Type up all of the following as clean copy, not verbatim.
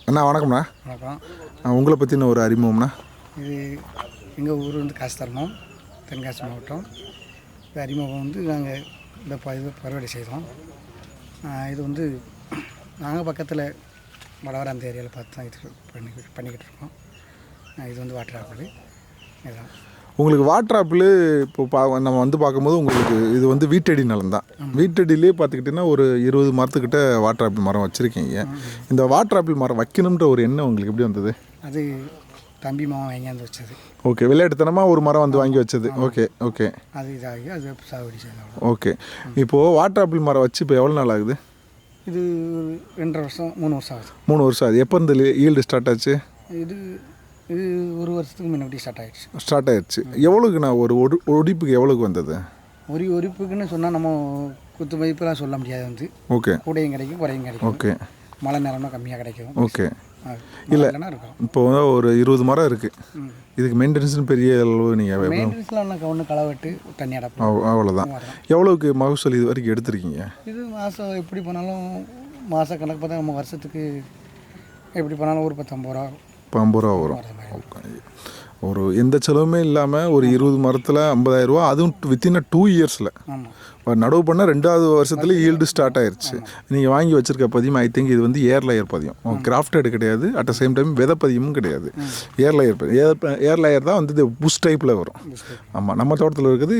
அண்ணா வணக்கம்ண்ணா. வணக்கம். உங்களை பற்றின ஒரு அறிமுகம்ண்ணா. இது எங்கள் ஊர் வந்து காசுதர்மம், தென்காசி மாவட்டம். இந்த அறிமுகம் வந்து நாங்கள் இந்த இது பருவடை செய்கிறோம். இது வந்து நாங்கள் பக்கத்தில் வடவர அந்த ஏரியாவில் பார்த்து தான் இது பண்ணிக்கிட்டு இருக்கோம். இது வந்து வாட்டர் ஆப்பிள் இதுதான். உங்களுக்கு வாட்டர் ஆப்பிள் இப்போ நம்ம வந்து பார்க்கும்போது உங்களுக்கு இது வந்து வீட்டடி நிலம் தான். வீட்டடியிலே பார்த்துக்கிட்டிங்கன்னா ஒரு 20 மரத்துக்கிட்ட வாட்டர் ஆப்பிள் மரம் வச்சுருக்கீங்க. இந்த வாட்டர் ஆப்பிள் மரம் வைக்கணுன்ற ஒரு எண்ணம் உங்களுக்கு எப்படி வந்தது? அது தம்பி மாவன் வாங்கியாந்து வச்சது. ஓகே, விளையாட்டுத்தனமாக ஒரு மரம் வந்து வாங்கி வச்சது. ஓகே ஓகே, அது இதாகி அது சாகுபடி செய்யலாம். ஓகே. இப்போது வாட்டர் ஆப்பிள் மரம் வச்சு இப்போ எவ்வளோ நாள் ஆகுது? இது 2.5 வருஷம் 3 வருஷம் ஆகுது. 3 வருஷம் ஆகுது. எப்போ இருந்து ஈல்டு ஸ்டார்ட் ஆச்சு? இது 1 வருஷத்துக்கு முன்னாடி ஸ்டார்ட் ஆயிடுச்சு. எவ்வளோக்குண்ணா ஒரு ஒடிப்புக்கு எவ்வளோக்கு வந்தது? ஒரு ஒரிப்புக்குன்னு சொன்னால் நம்ம குத்து மதிப்பெல்லாம் சொல்ல முடியாது. வந்து ஓகே, கூடையும் கிடைக்கும் குறையும் கிடைக்கும். ஓகே, மழை நேரம்னா கம்மியாக கிடைக்கும். ஓகே. இல்லை இப்போ வந்து ஒரு 20 மரம் இருக்குது. இதுக்கு மெயின்டெனன்ஸ்னு பெரிய அளவு நீங்கள் மெயின்டெனன்ஸ்லாம் ஒன்று களவெட்டு தண்ணி அடைப்போம், அவ்வளோதான். எவ்வளோக்கு மகசூல் இது வரைக்கும் எடுத்துருக்கீங்க? இது மாதம் எப்படி போனாலும் மாத கணக்கு பார்த்தா நம்ம வருஷத்துக்கு எப்படி போனாலும் ஒரு 50 ரூபா 50 ரூபா வரும். ஒரு எந்த செலவுமே இல்லாமல் ஒரு 20 மரத்தில் 50,000 ரூபா, அதுவும் வித்தின் 2 இயர்ஸில் நடவு பண்ணால் 2வது வருஷத்துல ஈல்டு ஸ்டார்ட் ஆயிடுச்சு. நீங்கள் வாங்கி வச்சுருக்க பதியம் ஐ திங்க் இது வந்து ஏர் லேயர் பதியம், கிராஃப்டட் கிடையாது. அட் த சேம் டைம் விதை பதியமும் கிடையாது. ஏர் லேயர் தான் வந்து இது புஷ் டைப்பில் வரும். ஆமாம், நம்ம தோட்டத்தில் இருக்குது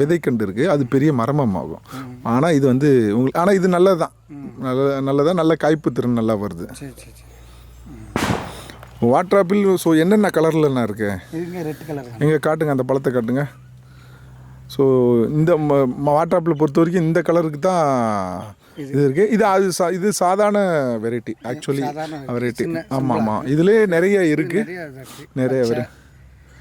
விதைக்கண்டு இருக்குது, அது பெரிய மரமாகும். ஆனால் இது வந்து உங்களுக்கு இது நல்லது தான், நல்லதாக நல்ல காய்ப்பு திறன் நல்லா வருது. வாட்டர் ஆப்பிள் ஸோ என்னென்ன கலர்லண்ணா இருக்கு? Red colour. எங்கே காட்டுங்க, அந்த பழத்தை காட்டுங்க. ஸோ இந்த வாட்டர் ஆப்பிளை பொறுத்த வரைக்கும் இந்த கலருக்கு தான் இது இருக்குது. இது சாதாரண வெரைட்டி, ஆக்சுவலி வெரைட்டி. ஆமாம் ஆமாம், இதுலேயே நிறைய இருக்குது, நிறைய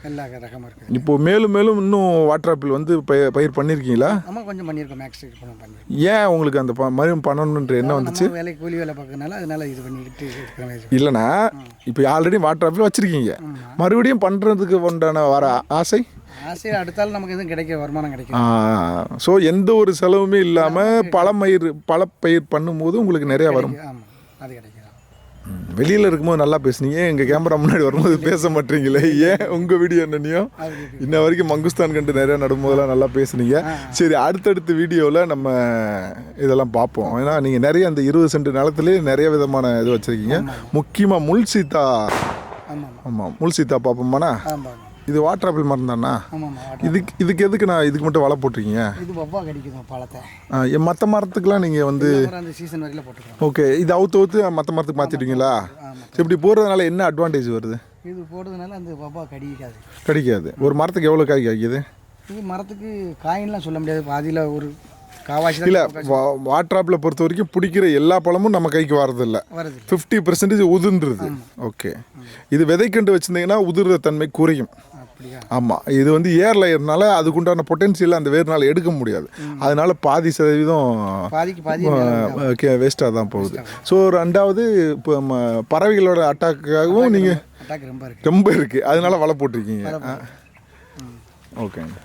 எல்லா ரகமாக இருக்குது. இப்போது மேலும் மேலும் இன்னும் வாட்டர் ஆப்பிள் வந்து பயிர் பண்ணியிருக்கீங்களா? ஆமாம், கொஞ்சம் பண்ணியிருக்கோம். மேக்ஸ் பண்ணி. ஏன் உங்களுக்கு அந்த மறுபடியும் பண்ணணுன்ற என்ன வந்துச்சு? வேலை கூலி வேலை பார்க்கறதுனால அதனால் இது பண்ணிக்கிட்டு. இல்லைண்ணா, இப்போ ஆல்ரெடி வாட்டர் ஆப்பிள் வச்சுருக்கீங்க, மறுபடியும் பண்ணுறதுக்கு உண்டான வர ஆசை அடுத்தாலும் நமக்கு எதுவும் கிடைக்க வருமானம் கிடைக்கும். ஸோ எந்த ஒரு செலவுமே இல்லாமல் பழப்பயிர் பண்ணும்போது உங்களுக்கு நிறையா வரும். அது கிடைக்கும். வெளியில் இருக்கும்போது நல்லா பேசுனீங்க, எங்கள் கேமரா முன்னாடி வரும்போது பேச மாட்டீங்களே, ஏன்? உங்கள் வீடியோ என்னன்னையோ இன்ன வரைக்கும் மங்குஸ்தான் கண்டு நிறையா நடும்போதெல்லாம் நல்லா பேசுனீங்க. சரி, அடுத்தடுத்த வீடியோவில் நம்ம இதெல்லாம் பார்ப்போம். ஏன்னா நீங்கள் நிறைய அந்த 20 சென்ட் நிலத்துலேயே நிறைய விதமான இது வச்சுருக்கீங்க. முக்கியமாக முள் சீத்தா. ஆமாம், முள் சீத்தா பார்ப்போம்மாண்ணா. இது வாட்டர் ஆப்பிள் மரம் தானா? இதுக்கு எதுக்கு நான் இதுக்கு மட்டும் வலை போட்டிருக்கீங்க? இது வவ்வா கடிக்குது பழத்தை. மற்ற மரத்துக்குலாம் நீங்கள் வந்து அந்த சீசன் வரையில் போட்டுக்கலாம். ஓகே, இது அவுத்து மற்ற மரத்துக்கு மாற்றிட்டீங்களா? இப்படி போடுறதுனால என்ன அட்வான்டேஜ் வருது? இது போடுறதுனால அந்த வவ்வா கடிக்காது. ஒரு மரத்துக்கு எவ்வளோ காய் காய்க்குது? இது மரத்துக்கு காயின்லாம் சொல்ல முடியாது, பாதியில் ஒரு காவாசி இல்லை. வாட்டர் ஆப்பிளை பொறுத்த வரைக்கும் பிடிக்கிற எல்லா பழமும் நம்ம கைக்கு வரதில்லை, 50% உதிர்ந்துருது. ஓகே, இது விதைக்கண்டு வச்சுருந்தீங்கன்னா உதிர்ற தன்மை குறையும். ஆமாம், இது வந்து ஏர் லேயர்னால அதுக்குண்டான பொட்டென்சியல் அந்த வேர்னால எடுக்க முடியாது. அதனால பாதி சதவீதம் வேஸ்ட்டாக தான் போகுது. ஸோ 2வது இப்போ பறவைகளோட அட்டாக்காகவும் நீங்கள் ரொம்ப இருக்குது, அதனால வலை போட்டிருக்கீங்க. ஓகேங்க.